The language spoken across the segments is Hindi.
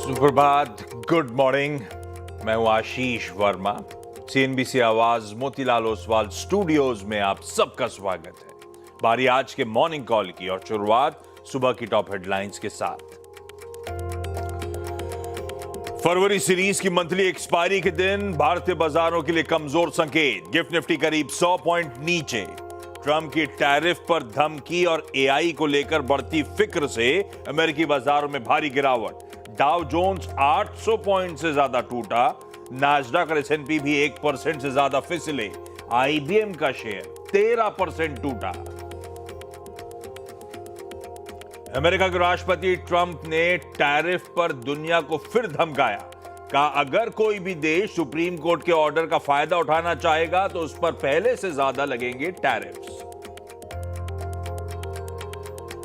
सुप्रभात, गुड मॉर्निंग। मैं हूं आशीष वर्मा। सीएनबीसी आवाज मोतीलाल ओसवाल स्टूडियोज में आप सबका स्वागत है। बारी आज के मॉर्निंग कॉल की और शुरुआत सुबह की टॉप हेडलाइंस के साथ। फरवरी सीरीज की मंथली एक्सपायरी के दिन भारतीय बाजारों के लिए कमजोर संकेत। गिफ्ट निफ्टी करीब 100 पॉइंट नीचे। ट्रंप की टैरिफ पर धमकी और एआई को लेकर बढ़ती फिक्र से अमेरिकी बाजारों में भारी गिरावट। डाउ जोन्स 800 पॉइंट से ज्यादा टूटा। नास्डैक और एसएनपी भी 1% से ज्यादा फिसले। आईबीएम का शेयर 13% टूटा। अमेरिका के राष्ट्रपति ट्रंप ने टैरिफ पर दुनिया को फिर धमकाया। कहा अगर कोई भी देश सुप्रीम कोर्ट के ऑर्डर का फायदा उठाना चाहेगा तो उस पर पहले से ज्यादा लगेंगे टैरिफ्स।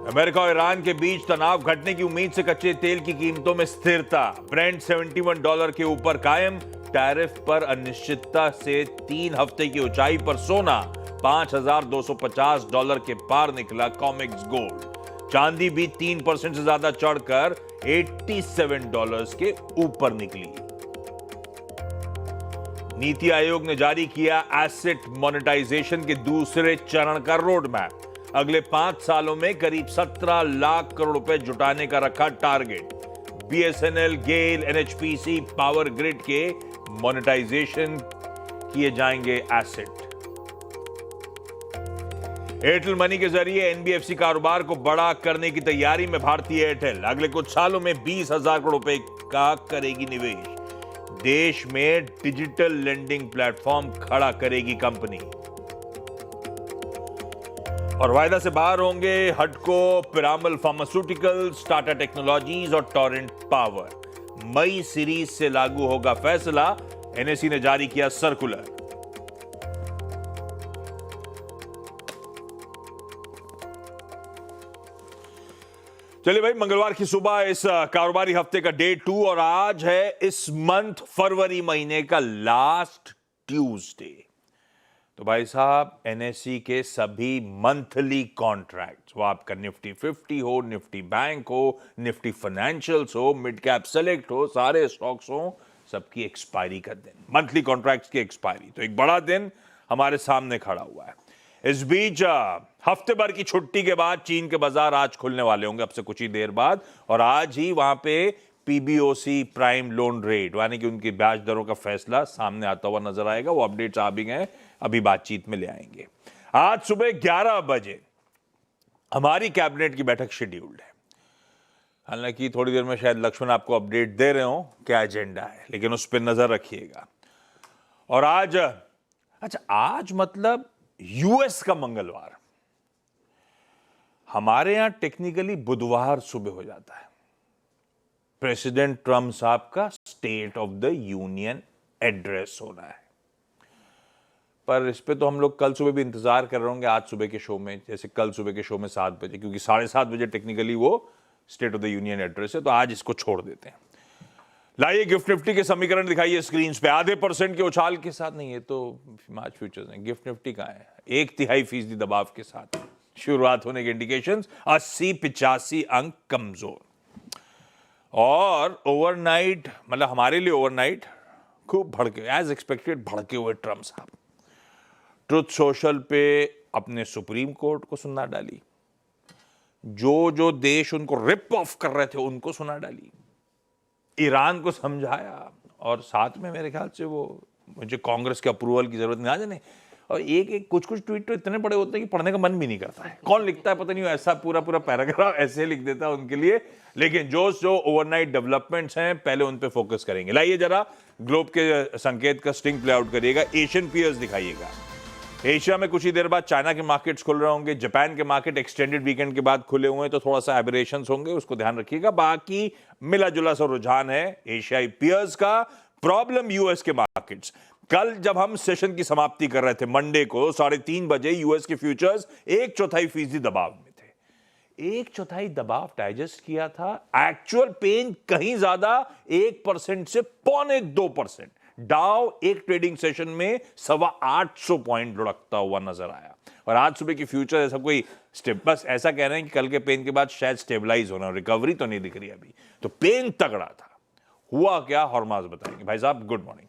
अमेरिका और ईरान के बीच तनाव घटने की उम्मीद से कच्चे तेल की कीमतों में स्थिरता। ब्रेंट $71 के ऊपर कायम। टैरिफ पर अनिश्चितता से 3 हफ्ते की ऊंचाई पर सोना $5,250 के पार निकला। COMEX gold. चांदी भी 3% से ज्यादा चढ़कर $87 के ऊपर निकली। नीति आयोग ने जारी किया एसेट मोनेटाइजेशन के दूसरे चरण का रोड मैप। अगले 5 सालों में करीब 17 लाख करोड़ रुपए जुटाने का रखा टारगेट। बीएसएनएल, गेल, एनएचपीसी, पावर ग्रिड के मोनेटाइजेशन किए जाएंगे एसेट। एयरटेल मनी के जरिए एनबीएफसी कारोबार को बड़ा करने की तैयारी में भारतीय एयरटेल। अगले कुछ सालों में 20,000 करोड़ रुपए का करेगी निवेश। देश में डिजिटल लेंडिंग प्लेटफॉर्म खड़ा करेगी कंपनी। और वायदा से बाहर होंगे हडको, पिरामल फार्मास्यूटिकल्स, टाटा टेक्नोलॉजीज और टोरेंट पावर। मई सीरीज से लागू होगा फैसला। एनएसई ने जारी किया सर्कुलर। चलिए भाई, मंगलवार की सुबह इस कारोबारी हफ्ते का डे 2 और आज है इस मंथ फरवरी महीने का लास्ट ट्यूसडे। तो भाई साहब, एनएसई के सभी मंथली कॉन्ट्रैक्ट्स, वो आपका निफ्टी 50 हो, निफ्टी बैंक हो, निफ्टी फाइनेंशियल्स हो, मिड कैप सेलेक्ट हो, सारे स्टॉक्स हो, सबकी एक्सपायरी का दिन, मंथली कॉन्ट्रैक्ट्स की एक्सपायरी। तो एक बड़ा दिन हमारे सामने खड़ा हुआ है। इस बीच हफ्ते भर की छुट्टी के बाद चीन के बाजार आज खुलने वाले होंगे, अब से कुछ ही देर बाद। और आज ही वहां पे पीबीओसी प्राइम लोन रेट यानी कि उनकी ब्याज दरों का फैसला सामने आता हुआ नजर आएगा। वो अपडेट्स आ भी गए, अभी बातचीत में ले आएंगे। आज सुबह 11 बजे हमारी कैबिनेट की बैठक शेड्यूल्ड है। हालांकि थोड़ी देर में शायद लक्ष्मण आपको अपडेट दे रहे हो क्या एजेंडा है, लेकिन उस पर नजर रखिएगा। और आज आज मतलब यूएस का मंगलवार। हमारे यहां टेक्निकली बुधवार सुबह हो जाता है। प्रेसिडेंट ट्रंप साहब का state of the union address होना है, पर इस पे तो हम लोग कल सुबह भी इंतजार कर रहे होंगे। आज सुबह के शो में, जैसे कल सुबह के शो में 7 बजे, क्योंकि 7:30 बजे टेक्निकली वो state of the union address है, तो आज इसको छोड़ देते हैं। लाइए गिफ्ट निफ्टी के समीकरण दिखाइए स्क्रीन पे। आधे % के उछाल के साथ नहीं, ये तो मार्च फ्यूचर्स हैं। गिफ्ट निफ्टी कहां है? 1/3% दबाव के साथ शुरुआत होने के इंडिकेशंस। 80-85 अंक कमजोर। और ओवरनाइट, मतलब हमारे लिए ओवरनाइट खूब भड़के, एज एक्सपेक्टेड भड़के हुए ट्रंप साहब ट्रुथ सोशल पे अपने सुप्रीम कोर्ट को सुना डाली। जो देश उनको रिप ऑफ कर रहे थे उनको सुना डाली। ईरान को समझाया। और साथ में मेरे ख्याल से वो मुझे कांग्रेस के अप्रूवल की जरूरत नहीं। जाने और एक कुछ ट्वीट तो इतने बड़े होते हैं कि पढ़ने का मन भी नहीं करता है। कौन लिखता है पता नहीं, ऐसा पूरा पैराग्राफ ऐसे लिख देता है उनके लिए। लेकिन जो ओवरनाइट डेवलपमेंट्स हैं पहले उन पे फोकस करेंगे। लाइए जरा ग्लोब के संकेत का स्टिंग प्ले आउट करिएगा। एशियन पीयर्स दिखाइएगा। एशिया में कुछ ही देर बाद चाइना के मार्केट्स खुल रहे होंगे। जापान के मार्केट एक्सटेंडेड वीकेंड के बाद खुले हुए हैं, तो थोड़ा सा एबरेशंस होंगे, उसको ध्यान रखिएगा। बाकी मिला जुला सा रुझान है एशियाई पीयर्स का। प्रॉब्लम यूएस के मार्केट्स। कल जब हम सेशन की समाप्ति कर रहे थे मंडे को 3:30 बजे, यूएस के फ्यूचर्स 1/4% दबाव में थे। 1/4 दबाव डाइजेस्ट किया था। एक्चुअल पेन कहीं ज्यादा, 1% से 2.25%। डाउ एक ट्रेडिंग सेशन में 825 पॉइंट लुढ़कता हुआ नजर आया। और आज सुबह की फ्यूचर ऐसा कोई स्टेप, बस ऐसा कह रहे हैं कि कल के पेन के बाद शायद स्टेबलाइज होना, रिकवरी तो नहीं दिख रही अभी, तो पेन तगड़ा था। हुआ क्या हॉर्माज बताएंगे भाई साहब। Good morning.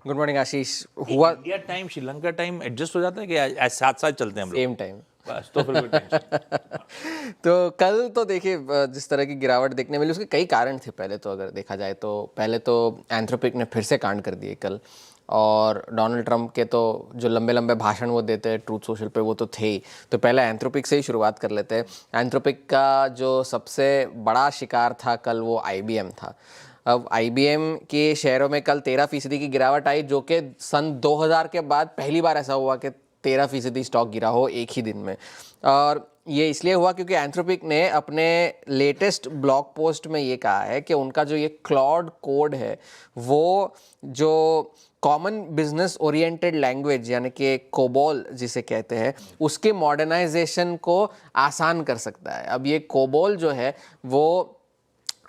गुड मॉर्निंग आशीष। हुआ India time Sri Lanka time adjust हो जाता है कि साथ साथ चलते हैं हम लोग? Same time. बस तो फिर कोई टेंशन। तो कल तो देखिए जिस तरह की गिरावट देखने मिली उसके कई कारण थे। पहले तो अगर देखा जाए तो पहले तो एंथ्रोपिक ने फिर से कांड कर दिए कल, और डोनाल्ड ट्रंप के तो जो लंबे लंबे भाषण वो देते हैं ट्रूथ सोशल पे वो तो थे ही। तो पहले एंथ्रोपिक से ही शुरुआत कर लेते हैं। एंथ्रोपिक का जो सबसे बड़ा शिकार था कल वो IBM था। अब IBM के शेयरों में कल 13% की गिरावट आई, जो कि सन 2000 के बाद पहली बार ऐसा हुआ कि 13% स्टॉक गिरा हो एक ही दिन में। और ये इसलिए हुआ क्योंकि एंथ्रोपिक ने अपने लेटेस्ट ब्लॉग पोस्ट में ये कहा है कि उनका जो ये क्लॉड कोड है वो जो कॉमन बिजनेस ओरिएंटेड लैंग्वेज यानी कि कोबोल जिसे कहते हैं उसके मॉडर्नाइजेशन को आसान कर सकता है। अब ये कोबोल जो है वो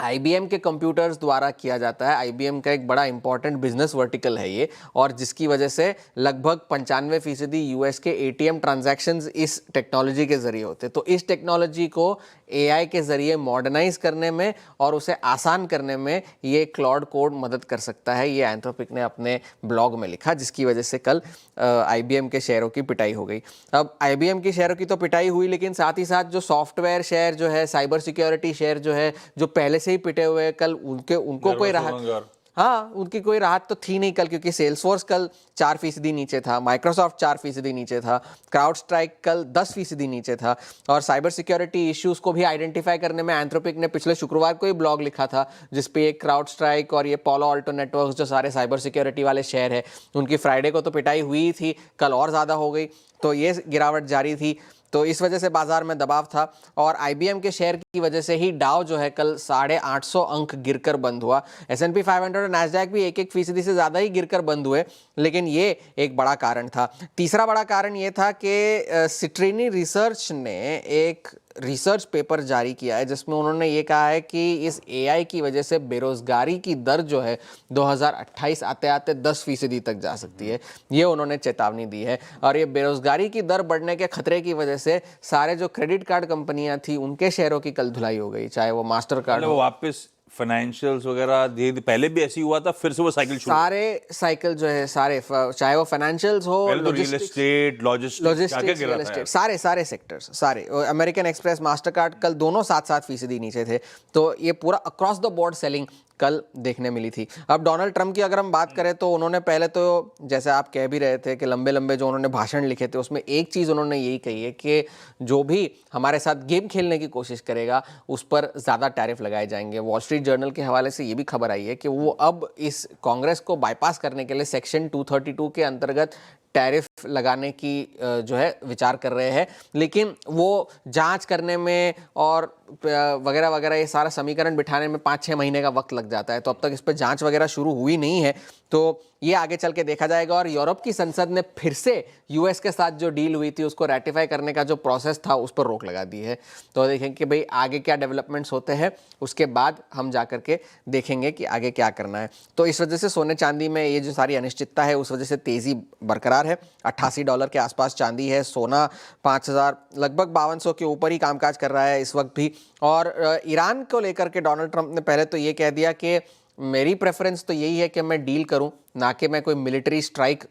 IBM के कंप्यूटर्स द्वारा किया जाता है। IBM का एक बड़ा इंपॉर्टेंट बिजनेस वर्टिकल है ये, और जिसकी वजह से लगभग 95% US के ATM ट्रांजैक्शंस इस टेक्नोलॉजी के जरिए होते। तो इस टेक्नोलॉजी को AI के जरिए मॉडर्नाइज करने में और उसे आसान करने में ये क्लाउड कोड मदद कर सकता है। ये एंथ्रोपिक ने अपने ब्लॉग में लिखा, जिसकी वजह से कल IBM के शेयरों की पिटाई हो गई। अब IBM की शेयरों की तो पिटाई हुई, लेकिन साथ ही साथ जो सॉफ्टवेयर शेयर जो है, साइबर सिक्योरिटी शेयर जो है, जो पहले से ही पिटे हुए हैं, कल उनको कोई राहत, हाँ उनकी कोई राहत तो थी नहीं कल, क्योंकि सेल्सफोर्स कल 4% नीचे था, माइक्रोसॉफ्ट 4% नीचे था, क्राउड स्ट्राइक कल 10% नीचे था। और साइबर सिक्योरिटी इश्यूज को भी आइडेंटिफाई करने में एंथ्रोपिक ने पिछले शुक्रवार को ही ब्लॉग लिखा था, जिसपे ये क्राउड स्ट्राइक और ये पोलो अल्टो नेटवर्क्स जो सारे साइबर सिक्योरिटी वाले शेयर है उनकी फ्राइडे को तो पिटाई हुई थी, कल और ज़्यादा हो गई, तो ये गिरावट जारी थी। तो इस वजह से बाजार में दबाव था, और IBM के शेयर की वजह से ही डाउ जो है कल 850 अंक गिरकर बंद हुआ। S&P 500 और नैस्डैक भी 1% से ज़्यादा ही गिरकर बंद हुए, लेकिन ये एक बड़ा कारण था। तीसरा बड़ा कारण ये था कि सिट्रीनी रिसर्च ने एक रिसर्च पेपर जारी किया है, जिसमें उन्होंने ये कहा है कि इस AI की वजह से बेरोजगारी की दर जो है 2028 आते आते 10% तक जा सकती है। ये उन्होंने चेतावनी दी है, और ये बेरोजगारी की दर बढ़ने के खतरे की वजह से सारे जो क्रेडिट कार्ड कंपनियां थी उनके शेयरों की कल धुलाई हो गई, चाहे वो मास्टर कार्ड वो वापस फाइनेंशियल्स वगैरह धीरे, पहले भी ऐसी हुआ था, फिर से वो साइकिल शुरू, सारे साइकिल जो है सारे, चाहे वो फाइनेंशियल्स हो, real estate, logistics, real estate, सारे सेक्टर्स, सारे अमेरिकन एक्सप्रेस, मास्टरकार्ड कल दोनों 7% नीचे थे। तो ये पूरा अक्रॉस द बोर्ड सेलिंग कल देखने मिली थी। अब डोनाल्ड ट्रंप की अगर हम बात करें तो उन्होंने पहले तो, जैसे आप कह भी रहे थे कि लंबे लंबे जो उन्होंने भाषण लिखे थे उसमें एक चीज़ उन्होंने यही कही है कि जो भी हमारे साथ गेम खेलने की कोशिश करेगा उस पर ज़्यादा टैरिफ लगाए जाएंगे। वॉल स्ट्रीट जर्नल के हवाले से ये भी खबर आई है कि वो अब इस कांग्रेस को बाईपास करने के लिए सेक्शन 232 के अंतर्गत टैरिफ लगाने की जो है विचार कर रहे हैं, लेकिन वो जांच करने में और वगैरह वगैरह ये सारा समीकरण बिठाने में 5-6 महीने का वक्त लग जाता है। तो अब तक इस पर जांच वगैरह शुरू हुई नहीं है, तो ये आगे चल के देखा जाएगा। और यूरोप की संसद ने फिर से US के साथ जो डील हुई थी उसको रेटिफाई करने का जो प्रोसेस था उस पर रोक लगा दी है। तो देखेंगे कि भाई आगे क्या डेवलपमेंट्स होते हैं, उसके बाद हम जा करके देखेंगे कि आगे क्या करना है। तो इस वजह से सोने चांदी में ये जो सारी अनिश्चितता है उस वजह से तेज़ी बरकरार है। $88 के आसपास चांदी है, सोना 5000 लगभग 5200 के ऊपर ही कामकाज कर रहा है इस वक्त भी। और ईरान को लेकर के डोनाल्ड ट्रंप ने पहले तो ये कह दिया कि मेरी प्रेफरेंस तो यही है कि मैं डील करूं, ना कि मैं कोई मिलिट्री स्ट्राइक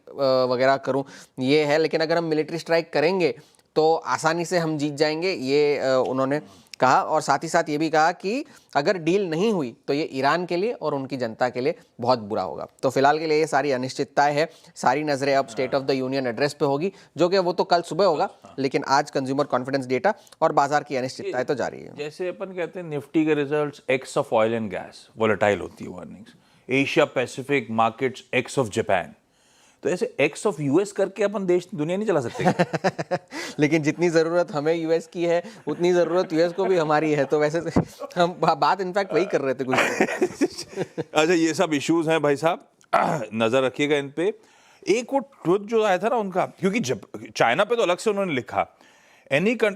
वगैरह करूं, ये है। लेकिन अगर हम मिलिट्री स्ट्राइक करेंगे तो आसानी से हम जीत जाएंगे, ये उन्होंने कहा। और साथ ही साथ ये भी कहा कि अगर डील नहीं हुई तो ये ईरान के लिए और उनकी जनता के लिए बहुत बुरा होगा। तो फिलहाल के लिए ये सारी अनिश्चितताएं है। सारी नजरें अब state of the union address पे होगी, जो कि वो तो कल सुबह होगा, लेकिन आज कंज्यूमर कॉन्फिडेंस डेटा और बाजार की अनिश्चितताएं तो जारी है। जैसे अपन कहते हैं निफ्टी के results x of oil and gas volatile होती है earnings, Asia Pacific markets x of Japan, तो ऐसे एक्स ऑफ यूएस करके अपन देश दुनिया नहीं चला सकते। लेकिन जितनी ज़रूरत हमें यूएस की है उतनी ज़रूरत यूएस को भी हमारी है, तो वैसे हम बात इनफैक्ट वही कर रहे थे कुछ। अच्छा ये सब इश्यूज हैं भाई साहब, नजर रखिएगा इन पे। एक वो ट्रुथ जो आया था ना उनका, क्योंकि जब चाइना पे तो अलग से उन्होंने लिखा,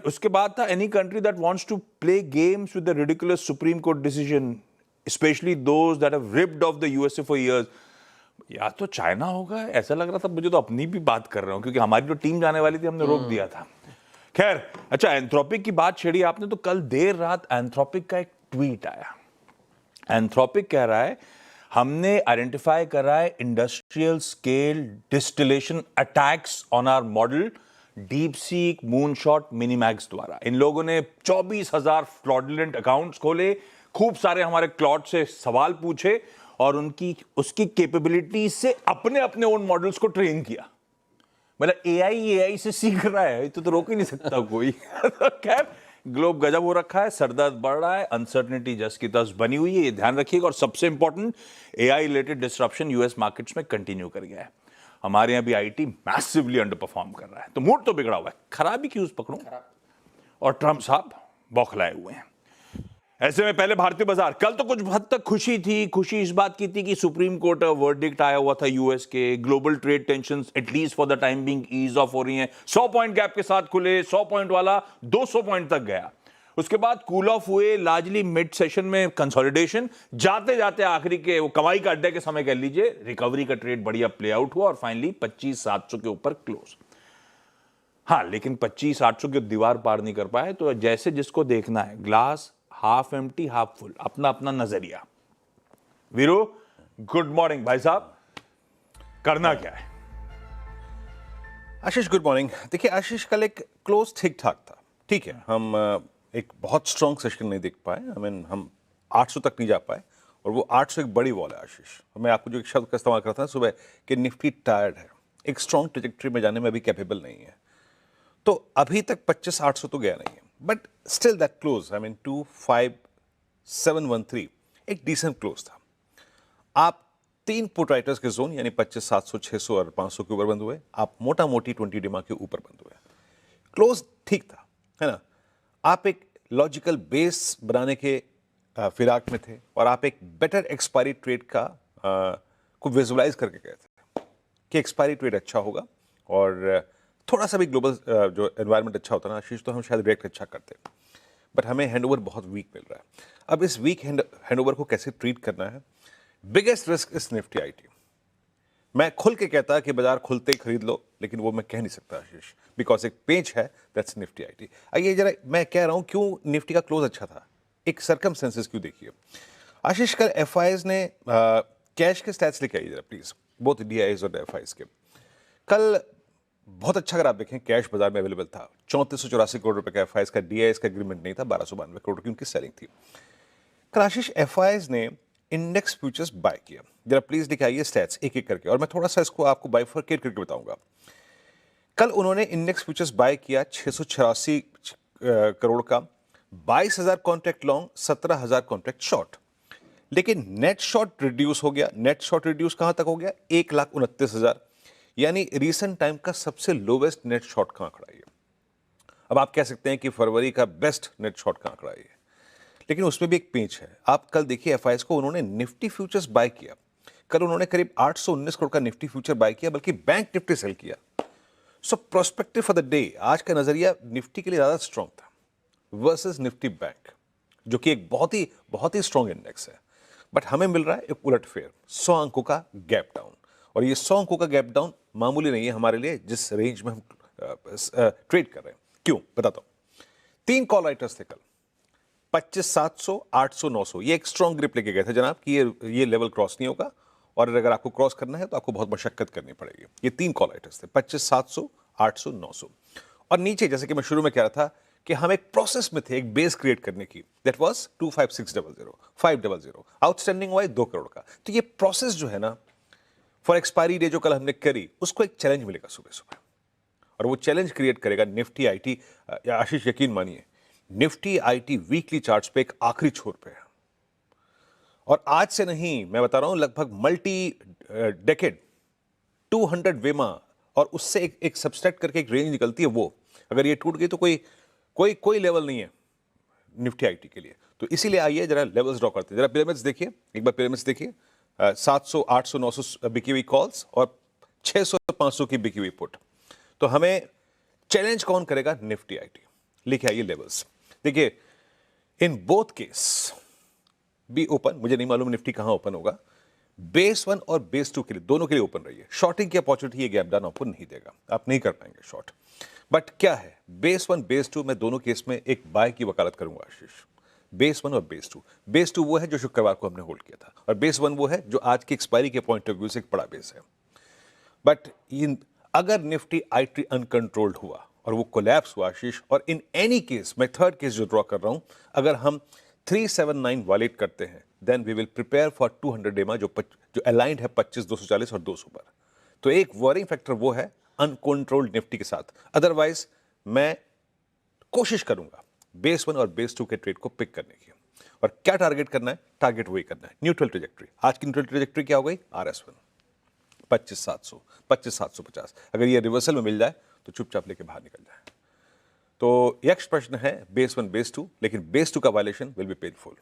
उसके बाद था any country that wants to play games with the ridiculous supreme court decision specially those that have ripped off the USA for years. या तो चाइना होगा, ऐसा लग रहा था मुझे, तो अपनी भी बात कर रहा हूं क्योंकि हमारी जो टीम जाने वाली थी हमने रोक दिया था। खैर, अच्छा एंथ्रोपिक की बात छेड़ी आपने, तो कल देर रात एंथ्रोपिक का एक ट्वीट आया। एंथ्रोपिक कह रहा है हमने आइडेंटिफाई करा है industrial scale distillation attacks on our model DeepSeek, Moonshot, MiniMax द्वारा। इन लोगों ने 24,000 फ्रॉडुलेंट अकाउंट्स खोले, खूब सारे हमारे क्लाउड से सवाल पूछे और उसकी कैपेबिलिटी से अपने अपने ओन मॉडल्स को ट्रेन किया। मतलब एआई से सीख रहा है, तो रोक ही नहीं सकता कोई। खैर, ग्लोब गजब हो रखा है, सरदर्द बढ़ रहा है, अनसर्टनिटी जस की तस बनी हुई है, ये ध्यान रखिएगा। और सबसे important, AI related disruption US markets में कंटिन्यू कर गया है। हमारे यहाँ भी आईटी मैसिवली अंडर परफॉर्म कर रहा है, तो मूड तो बिगड़ा हुआ है। खराबी क्यों पकड़ूं? और ट्रम्प साहब बौखलाए हुए हैं। ऐसे में पहले भारतीय बाजार, कल तो कुछ हद तक खुशी थी। खुशी इस बात की थी कि सुप्रीम कोर्ट वर्डिक्ट आया हुआ था यूएस के, global trade tensions at least for the time being ease off हो रही हैं। 100 पॉइंट गैप के साथ खुले, 100 पॉइंट वाला 200 पॉइंट तक गया। उसके बाद कूल ऑफ हुए, लार्जली मिड सेशन में कंसोलिडेशन, जाते जाते आखिरी के वो कमाई का अड्डे के समय कह लीजिए रिकवरी का ट्रेड बढ़िया प्ले आउट हुआ और फाइनली 25,700 के ऊपर क्लोज। हाँ, लेकिन 25,800 की दीवार पार नहीं कर पाए। तो जैसे जिसको देखना है, glass half empty half full, अपना अपना नजरिया। वीरू, गुड मॉर्निंग भाई साहब, करना क्या है? आशीष गुड मॉर्निंग। देखिए आशीष, कल एक क्लोज ठीक ठाक था, ठीक है। हम एक बहुत स्ट्रॉन्ग सेशन नहीं देख पाए, हम 800 तक नहीं जा पाए और वो 800 एक बड़ी वॉल है आशीष। मैं आपको जो एक शब्द का इस्तेमाल करता था सुबह कि निफ्टी टायर्ड है, एक स्ट्रॉन्ग ट्रेजेक्ट्री में जाने में अभी कैपेबल नहीं है। तो अभी तक 25,800 तो गया नहीं है, बट स्टिल दैट क्लोज 25,713 एक डिसेंट क्लोज था। आप 3 पुट राइटर्स के जोन यानी 25,700, 600 और 500 के ऊपर बंद हुए। आप मोटा मोटी 20 डिमा के ऊपर बंद हुए। क्लोज ठीक था, है ना। आप एक लॉजिकल बेस बनाने के फिराक में थे और आप एक बेटर एक्सपायरी ट्रेड को विजुअलाइज करके गए थे कि एक्सपायरी ट्रेड अच्छा होगा और थोड़ा सा भी ग्लोबल जो एनवायरनमेंट अच्छा होता ना आशीष, तो हम शायद डायरेक्ट अच्छा करते। बट हमें हैंडओवर बहुत वीक मिल रहा है। अब इस वीक हैंडओवर को कैसे ट्रीट करना है? Biggest risk is Nifty IT. मैं खुल के कहता कि बाजार खुलते ही खरीद लो, लेकिन वो मैं कह नहीं सकता आशीष, बिकॉज एक पेज है, दैट्स निफ्टी आईटी। आइए जरा मैं कह रहा हूं क्यों निफ्टी का क्लोज अच्छा था, एक सर्कमस्टेंसेस क्यों देखिए आशीष। कल एफआईज ने कैश के स्टैट्स लेके आइए जरा प्लीज, बोथ डीआईज और एफआईज के। कल बहुत अच्छा, अगर आप देखें कैश बाजार में अवेलेबल था 3484 करोड़ रुपए का एफआईज का, डीआईएस का एग्रीमेंट नहीं था, 1292 करोड़ की उनकी सेलिंग थी। कल आशीष एफआईज ने इंडेक्स फ्यूचर्स बाय किया। जरा प्लीज दिखाइए स्टैट्स एक एक करके, और मैं थोड़ा सा इसको आपको बाइफरकेट करके बताऊंगा। कल उन्होंने इंडेक्स फ्यूचर्स बाय किया 686 करोड़ का, 22,000 कॉन्ट्रैक्ट लॉन्ग, 17,000 कॉन्ट्रैक्ट शॉर्ट। लेकिन नेट शॉर्ट रिड्यूस हो गया। नेट शॉर्ट रिड्यूस कहां तक हो गया? 1,29,000, यानी रीसेंट टाइम का सबसे लोवेस्ट नेट शॉर्ट का आंकड़ा है। अब आप कह सकते हैं कि फरवरी का बेस्ट नेट शॉर्ट का आंकड़ा है, लेकिन उसमें भी एक पेंच है। आप कल देखिए एफआईएस को उन्होंने निफ्टी फ्यूचर्स बाय किया। कल उन्होंने करीब 819 करोड़ का निफ्टी फ्यूचर बाय किया, बल्कि बैंक निफ्टी सेल किया। सो प्रोस्पेक्टिव फॉर द डे, आज का नजरिया निफ्टी के लिए ज्यादा स्ट्रॉन्ग था वर्सेस निफ्टी बैंक, जो कि एक बहुत ही स्ट्रॉन्ग इंडेक्स है। बट हमें मिल रहा है एक उलटफेर, 100 अंकों का गैप डाउन। और ये 100 अंकों का गैप डाउन मामूली नहीं है हमारे लिए, जिस रेंज में हम ट्रेड कर रहे हैं। क्यों बताता हूं। 3 कॉल राइटर्स थे कल, 25,700, 800, 900। ये एक स्ट्रॉन्ग ग्रिप लेके गए थे जनाब कि ये लेवल क्रॉस नहीं होगा, और अगर आपको क्रॉस करना है तो आपको बहुत मशक्कत करनी पड़ेगी। ये 3 कॉल राइटर्स थे, 25,700, 800, 900। और नीचे जैसे कि मैं शुरू में कह रहा था कि हम एक प्रोसेस में थे एक बेस क्रिएट करने की, दैट वाज 25,600, 500 आउटस्टैंडिंग हुआ 2 करोड़ का। तो ये प्रोसेस जो है ना फॉर एक्सपायरी डे जो कल हमने करी, उसको एक चैलेंज मिलेगा सुबह सुबह, और वो चैलेंज क्रिएट करेगा निफ्टी आईटी। आशीष यकीन मानिए, निफ्टी आईटी वीकली चार्ट्स पे एक आखिरी छोर पे है, और आज से नहीं, मैं बता रहा हूं लगभग मल्टी डेकेड 200 वेमा और उससे एक सबस्ट्रैक्ट करके एक रेंज निकलती है। वो अगर ये टूट गई तो कोई लेवल नहीं है निफ्टी आईटी के लिए। तो इसीलिए आइए जरा लेवल्स ड्रॉ करते हैं। जरा पिरामिड्स देखिए, एक बार पिरामिड्स देखिए। 700, 800, 900 बिकी हुई कॉल्स और 600, 500 की बिकी हुई पुट। तो हमें चैलेंज कौन करेगा? Nifty IT. लिखे आइए लेवल्स, देखिए in both case be open. मुझे नहीं मालूम निफ्टी कहां ओपन होगा। बेस 1 और बेस 2 के लिए, दोनों के लिए ओपन रहिए। शॉर्टिंग की अपॉर्चुनिटी ये गैप डाउन आपको नहीं देगा, आप नहीं कर पाएंगे शॉर्ट। बट क्या है, बेस 1 बेस 2 मैं दोनों केस में एक बाय की वकालत करूंगा आशीष। बेस 1 और बेस 2। बेस 2 वो है जो शुक्रवार को हमने होल्ड किया था, और बेस 1 वो है जो आज की एक्सपायरी के पॉइंट ऑफ व्यू से एक बड़ा बेस है। बट अगर निफ्टी आई अनकंट्रोल्ड हुआ और वो कोलैप्स हुआ आशीष, और इन एनी केस मैं थर्ड केस जो ड्रॉ कर रहा हूं, अगर हम 379 वायलेट करते हैं, then we will prepare for 200 डेमा जो अलाइंड है 25,240 और 200 पर। तो एक वरिंग फैक्टर वो है अनकंट्रोल्ड निफ्टी के साथ। अदरवाइज मैं कोशिश करूंगा बेस 1 और बेस 2 के ट्रेड को पिक करने की। और क्या टारगेट करना है? टारगेट वही करना है, न्यूट्रल ट्रेजेक्ट्री। आज की न्यूट्रल ट्रेजेक्ट्री क्या हो गई? RS1 25,700, 25,750। अगर ये रिवर्सल में मिल जाए तो चुपचाप लेके बाहर निकल जाए। तो यक्ष प्रश्न है बेस 1 बेस 2, लेकिन बेस 2 का violation will be painful.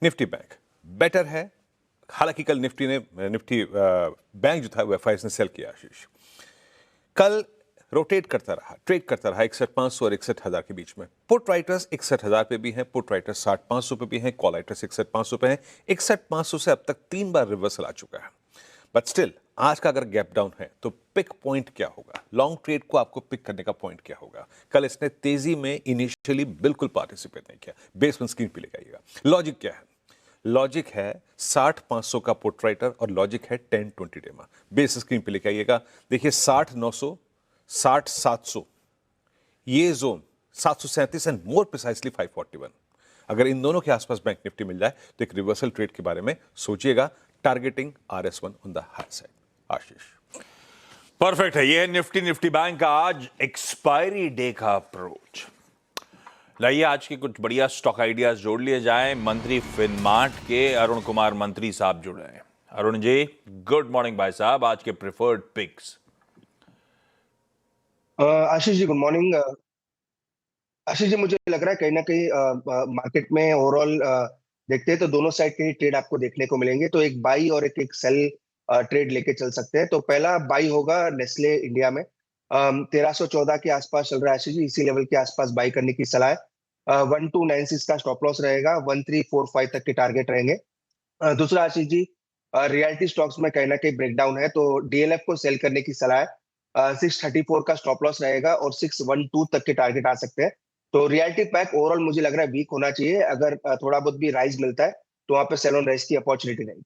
Nifty bank better है, हालांकि कल निफ्टी बैंक जो था वो FIs ने सेल किया आशीष। कल रोटेट करता रहा, ट्रेड करता रहा 61,500 और 61,000 के बीच में। पुट राइटर्स 61,000 पे भी हैं, पुट राइटर्स 60,500 पे भी हैं, कॉल राइटर्स 61,500 पे हैं। 61,500 से अब तक 3 बार रिवर्सल आ चुका है। बट स्टिल आज का अगर गैप डाउन है तो पिक पॉइंट क्या होगा? लॉन्ग ट्रेड को आपको पिक करने का पॉइंट क्या होगा? कल इसने तेजी में इनिशियली बिल्कुल पार्टिसिपेट नहीं किया। बेस 1 स्क्रीन पे लेके आइएगा। लॉजिक क्या है? लॉजिक है 60,500 का पुट राइटर और लॉजिक है 10-20 डेमा। बेस स्क्रीन पे लेके आइएगा। देखिए 60,900, 60,700, ये जोन 737 एंड मोर प्रिसाइसली 541। अगर इन दोनों के आसपास बैंक निफ्टी मिल जाए तो एक रिवर्सल ट्रेड के बारे में सोचिएगा, targeting RS1 on the high side. Ashish perfect है। ये है निफ्टी बैंक का आज एक्सपायरी डे का अप्रोच। लाइए आज के कुछ बढ़िया स्टॉक आइडियाज जोड़ लिए जाएं। मंत्री फिनमार्ट के अरुण कुमार मंत्री साहब जुड़े हैं। अरुण जी गुड मॉर्निंग भाई साहब, आज के preferred pics. Ashish ji good morning. Ashish जी मुझे लग रहा है कहीं ना कहीं मार्केट में ओवरऑल देखते हैं तो दोनों साइड के ही ट्रेड आपको देखने को मिलेंगे। तो एक बाई और एक सेल ट्रेड लेके चल सकते हैं। तो पहला बाई होगा नेस्ले इंडिया में 1314 के आसपास चल रहा है आशीष जी, इसी लेवल के आसपास बाई करने की सलाह है। 1296 का स्टॉप लॉस रहेगा, 1345 तक के टारगेट रहेंगे। दूसरा आशीष जी रियलिटी स्टॉक्स में कहीं ना कहीं ब्रेकडाउन है, तो DLF को सेल करने की सलाह है। 634 का स्टॉप लॉस रहेगा और 612 तक के टारगेट आ सकते हैं। तो रियलिटी पैक ओवरऑल मुझे लग रहा है वीक होना चाहिए। अगर थोड़ा बहुत भी राइज मिलता है तो वहां पे सेल ऑन राइज की अपॉर्चुनिटी रहेगी।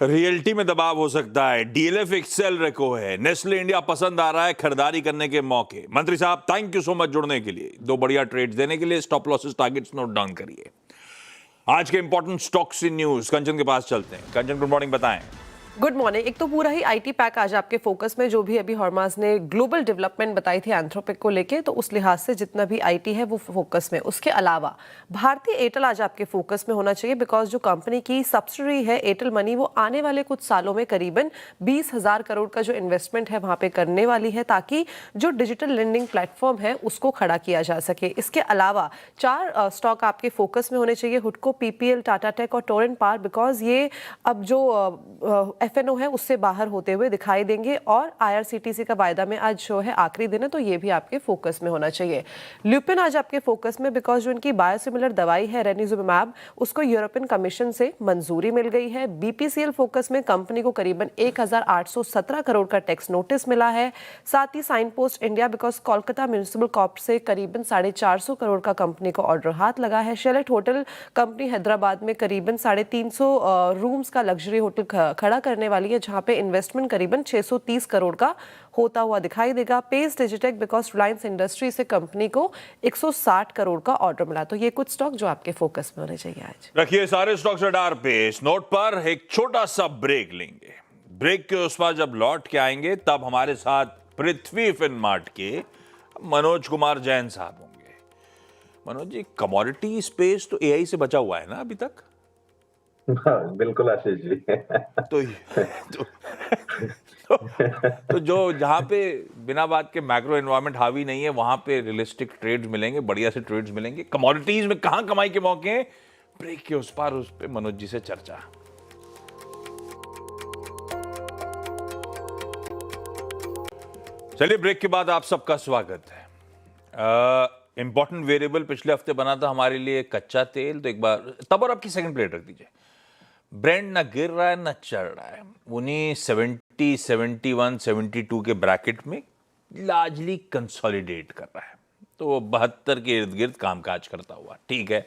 रियल्टी में दबाव हो सकता है, DLF एक्सेल रेको है, नेस्ले इंडिया पसंद आ रहा है खरीदारी करने के मौके। मंत्री साहब थैंक यू सो मच जुड़ने के लिए, दो बढ़िया ट्रेड्स देने के लिए। Stop losses targets note down करिए। आज के इंपॉर्टेंट स्टॉक्स इन न्यूज, कंचन के पास चलते हैं। कंचन गुड मॉर्निंग, बताएं। Good morning. एक तो पूरा ही आईटी पैक आज आपके फोकस में, जो भी अभी हॉर्मास ने ग्लोबल डेवलपमेंट बताई थी एंथ्रोपिक को लेके, तो उस लिहाज से जितना भी आईटी है वो फोकस में। उसके अलावा भारतीय एयरटेल आज आपके फोकस में होना चाहिए, बिकॉज जो कंपनी की सब्सिडरी है एयरटेल मनी, वो आने वाले कुछ सालों में करीबन 20,000 करोड़ का जो इन्वेस्टमेंट है वहां पे करने वाली है, ताकि जो डिजिटल लेंडिंग प्लेटफॉर्म है उसको खड़ा किया जा सके। इसके अलावा 4 स्टॉक आपके फोकस में होने चाहिए, हुडको, PPL, टाटा टेक और टोरेंट पावर, बिकॉज ये अब जो FNO है उससे बाहर होते हुए दिखाई देंगे। और IRCTC का वायदा में आज जो है आखिरी दिन है, तो ये भी आपके फोकस में होना चाहिए। ल्यूपिन आज आपके फोकस में, बिकॉज जो इनकी बायोसिमिलर दवाई है रेनिजुमेब, उसको यूरोपियन कमीशन से मंजूरी मिल गई है। BPCL फोकस में, कंपनी को करीबन 1,817 करोड़ का टैक्स नोटिस मिला है। साथ ही sign post India, because Kolkata municipal corp से करीबन 450 करोड़ का कंपनी को ऑर्डर हाथ लगा है। शेलेट होटल कंपनी हैदराबाद में करीबन 350 रूम्स का लग्जरी होटल खड़ा करने वाली है, जहां पे इन्वेस्टमेंट करीबन 630 करोड़ का होता हुआ दिखाई देगा। पेस डिजिटेक, बिकॉज रिलायंस इंडस्ट्री से कंपनी को 160 करोड़ का ऑर्डर मिला। तो ये कुछ स्टॉक जो आपके फोकस में होने चाहिए आज। रखिए सारे स्टॉक्स रडार पे। इस नोट पर एक छोटा सा ब्रेक लेंगे। ब्रेक के उस पर जब लौट के आएंगे तब हमारे साथ पृथ्वी फिनमार्ट के मनोज कुमार जैन साहब होंगे। मनोज जी, कमोडिटी स्पेस तो AI से बचा हुआ है ना अभी तक? बिल्कुल आशीष जी। तो जो जहां पे बिना बात के मैक्रो एनवायरनमेंट हावी नहीं है, वहां पे रियलिस्टिक ट्रेड्स मिलेंगे, बढ़िया से ट्रेड्स मिलेंगे। कमोडिटीज में कहां कमाई के मौके हैं, ब्रेक के उस पार, उस पे मनोज जी से चर्चा। चलिए ब्रेक के बाद आप सबका स्वागत है। इंपॉर्टेंट वेरिएबल पिछले हफ्ते बना था हमारे लिए कच्चा तेल, तो एक बार तब और आपकी सेकंड प्लेट रख दीजिए। ब्रेंड ना गिर रहा है ना चढ़ रहा है, उन्हीं 70, 71, 72 के ब्रैकेट में लार्जली कंसोलिडेट कर रहा है। तो 72 के इर्द गिर्द कामकाज करता हुआ, ठीक है।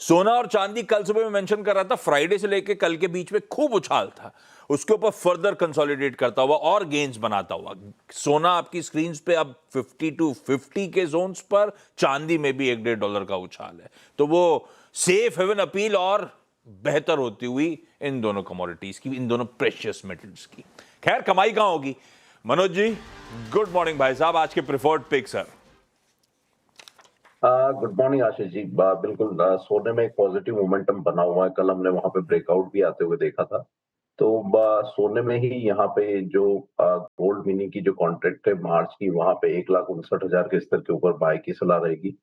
सोना और चांदी कल सुबह में मेंशन कर रहा था, फ्राइडे से लेके कल के बीच में खूब उछाल था, उसके ऊपर फर्दर कंसोलिडेट करता हुआ और गेन्स बनाता हुआ सोना आपकी स्क्रीन पे अब 50 to 50 के जोन्स पर, चांदी में भी $1-1.5 का उछाल है। तो वो सेफ हेवन अपील और बेहतर होती हुई इन दोनों कमोडिटीज की, इन दोनों प्रेशियस मेटल्स की। खैर कमाई कहां होगी? मनोज जी, गुड मॉर्निंग भाई साहब, आज के preferred pick sir. Good morning Ashish ji. बिल्कुल सोने में एक पॉजिटिव मोमेंटम बना हुआ है। कल हमने वहां पे ब्रेकआउट भी आते हुए देखा था। तो सोने में ही यहाँ पे जो गोल्ड मिनी की जो कॉन्ट्रैक्ट है मार्च की, वहां पे 1,59,000 के स्तर के ऊपर बाय की सलाह रहेगी।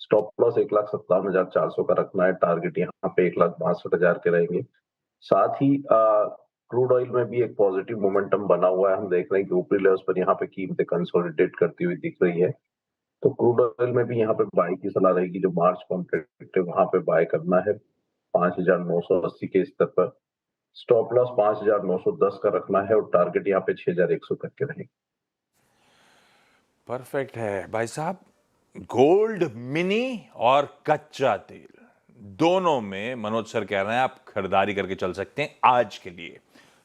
स्टॉप लॉस 1,57,400 का रखना है। टारगेट यहाँ पे 1,62,000 के रहेंगे। साथ ही क्रूड ऑयल में भी एक पॉजिटिव मोमेंटम बना हुआ है। हम देख रहे हैं कि ऊपरी लेवल्स पर यहाँ पे कीमतें कंसोलिडेट करती हुई दिख रही है। तो क्रूड ऑयल में भी यहाँ पे बाय की सलाह रहेगी। जो मार्च कॉन्ट्रैक्ट है वहां पे बाय करना है 5,980 के स्तर पर। स्टॉप लॉस 5,910 का रखना है और टारगेट यहाँ पे 6,100 तक के रहेंगे। परफेक्ट है भाई साहब। गोल्ड मिनी और कच्चा तेल दोनों में मनोज सर कह रहे हैं आप खरीदारी करके चल सकते हैं आज के लिए।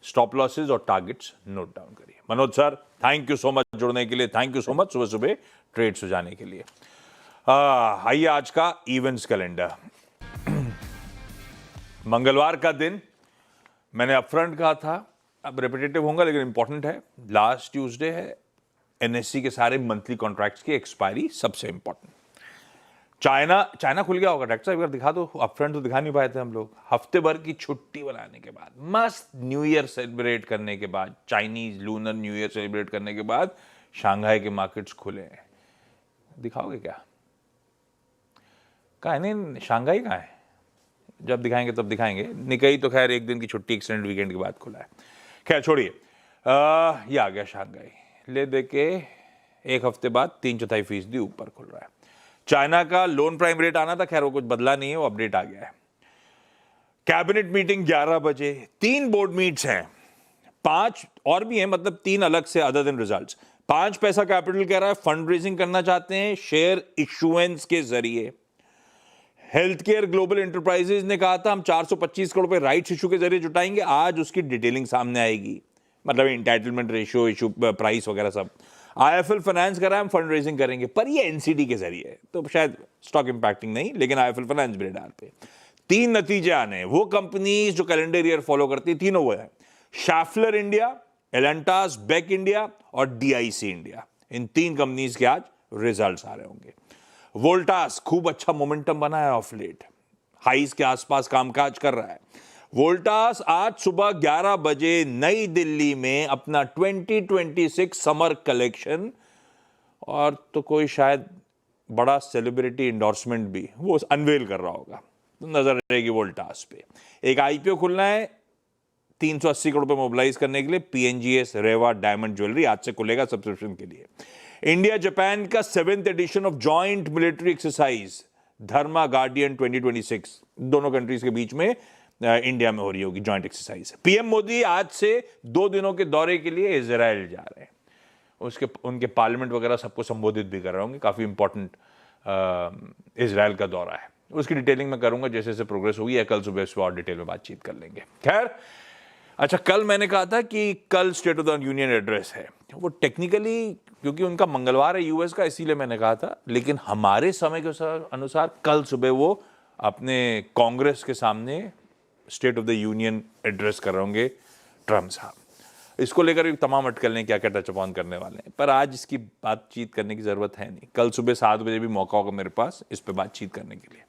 स्टॉप लॉसेस और टारगेट्स नोट डाउन करिए। Manoj sir, thank you so much जुड़ने के लिए, थैंक यू सो मच सुबह सुबह ट्रेड सुझाने के लिए। आइए आज का इवेंट्स कैलेंडर। मंगलवार का दिन मैंने अपफ्रंट कहा था, अब रिपीटेटिव होगा लेकिन इंपॉर्टेंट है। लास्ट ट्यूसडे है, एनएससी के सारे मंथली कॉन्ट्रैक्ट्स की एक्सपायरी, सबसे इंपॉर्टेंट। चाइना खुल गया होगा डॉक्टर साहब, अगर दिखा दो। अपफ्रंट तो दिखा नहीं पाए थे हम लोग। हफ्ते भर की छुट्टी बनाने के बाद, मस्त न्यू ईयर सेलिब्रेट करने के बाद, Chinese lunar new year celebrate करने के बाद शंघाई के मार्केट्स खुले हैं। दिखाओगे क्या? कहाँ है? नहीं, शंघाई कहाँ है? जब दिखाएंगे तब दिखाएंगे। निकई तो खैर एक दिन की छुट्टी एक्सटेंडेड वीकेंड के बाद खुला है। खैर छोड़िए, ये आ गया शंघाई। ले दे के एक हफ्ते बाद 3/4% ऊपर खुल रहा है। चाइना का लोन प्राइम रेट आना था, खैर वो कुछ बदला नहीं है, वो अपडेट आ गया है। कैबिनेट मीटिंग 11 बजे, 3 बोर्ड मीट्स हैं, 5 और भी हैं, मतलब 3 अलग से अदर देन रिजल्ट्स। 5 पैसा कैपिटल कह रहा है फंड रेजिंग करना चाहते हैं शेयर इशुएंस के जरिए। हेल्थ केयर ग्लोबल एंटरप्राइजेज ने कहा था हम 425 करोड़ रुपए राइट्स इशू के जरिए जुटाएंगे। आज उसकी डिटेलिंग सामने आएगी, मतलब इंटाइटलमेंट रेशियो, इशू प्राइस वगैरह सब। आईएफएल फाइनेंस कर रहा है हम फंड रेजिंग करेंगे, पर ये एनसीडी के जरिए, तो शायद स्टॉक इंपैक्टिंग नहीं, लेकिन आईएफएल फाइनेंस भी रेडार पे। 3 नतीजे आने, वो कंपनीज जो कैलेंडर ईयर फॉलो करती है, तीनों वो है, शैफलर इंडिया, एलेंटास, बेक इंडिया और डीआईसी इंडिया। इन 3 कंपनीज के आज रिजल्ट्स आ रहे होंगे। वोल्टास खूब अच्छा मोमेंटम बना है ऑफ लेट, हाईज के आसपास कामकाज कर रहा है। वोल्टास आज सुबह 11 बजे नई दिल्ली में अपना 2026 समर कलेक्शन और तो कोई शायद बड़ा सेलिब्रिटी इंडोर्समेंट भी वो अनवेल कर रहा होगा, तो नजर रहेगी वोल्टास पे। एक आईपीओ खुलना है 380 करोड़ रुपए मोबिलाइज करने के लिए, पीएनजीएस रेवा डायमंड ज्वेलरी, आज से खुलेगा सब्सक्रिप्शन के लिए। इंडिया जापान का 7th edition of joint military exercise Dharma guardian 2026 दोनों कंट्रीज के बीच में इंडिया में हो रही होगी जॉइंट एक्सरसाइज। पीएम मोदी आज से 2 दिनों के दौरे के लिए इजराइल जा रहे हैं। उनके पार्लियामेंट वगैरह सबको संबोधित भी कर रहे होंगे। काफी इंपॉर्टेंट इजराइल का दौरा है, उसकी डिटेलिंग मैं करूंगा जैसे जैसे प्रोग्रेस होगी, या कल सुबह इस पर और डिटेल में बातचीत कर लेंगे। खैर अच्छा, कल मैंने कहा था कि कल state of the union address है, वो टेक्निकली क्योंकि उनका मंगलवार है यूएस का, इसीलिए मैंने कहा था, लेकिन हमारे समय के अनुसार कल सुबह वो अपने कांग्रेस के सामने state of the union address कर रहे होंगे ट्रम्प साहब। इसको लेकर भी तमाम अटकलें क्या क्या टच अपॉन करने वाले हैं, पर आज इसकी बातचीत करने की जरूरत है नहीं। कल सुबह 7 बजे भी मौका होगा मेरे पास इस पर बातचीत करने के लिए।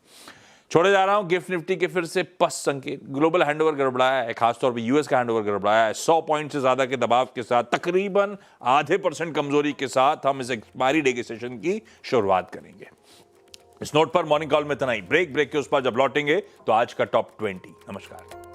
छोड़े जा रहा हूं गिफ्ट निफ्टी के फिर से पस संकेत। ग्लोबल हैंडओवर गड़बड़ाया है, खासतौर पे यूएस का हैंडओवर गड़बड़ाया है। 100 पॉइंट से ज्यादा के दबाव के साथ, तकरीबन 0.5% कमजोरी के साथ हम इस एक्सपायरी डे के सेशन की शुरुआत करेंगे। इस नोट पर मॉर्निंग कॉल में इतना ही। ब्रेक के उस पर जब लौटेंगे तो आज का टॉप 20। नमस्कार।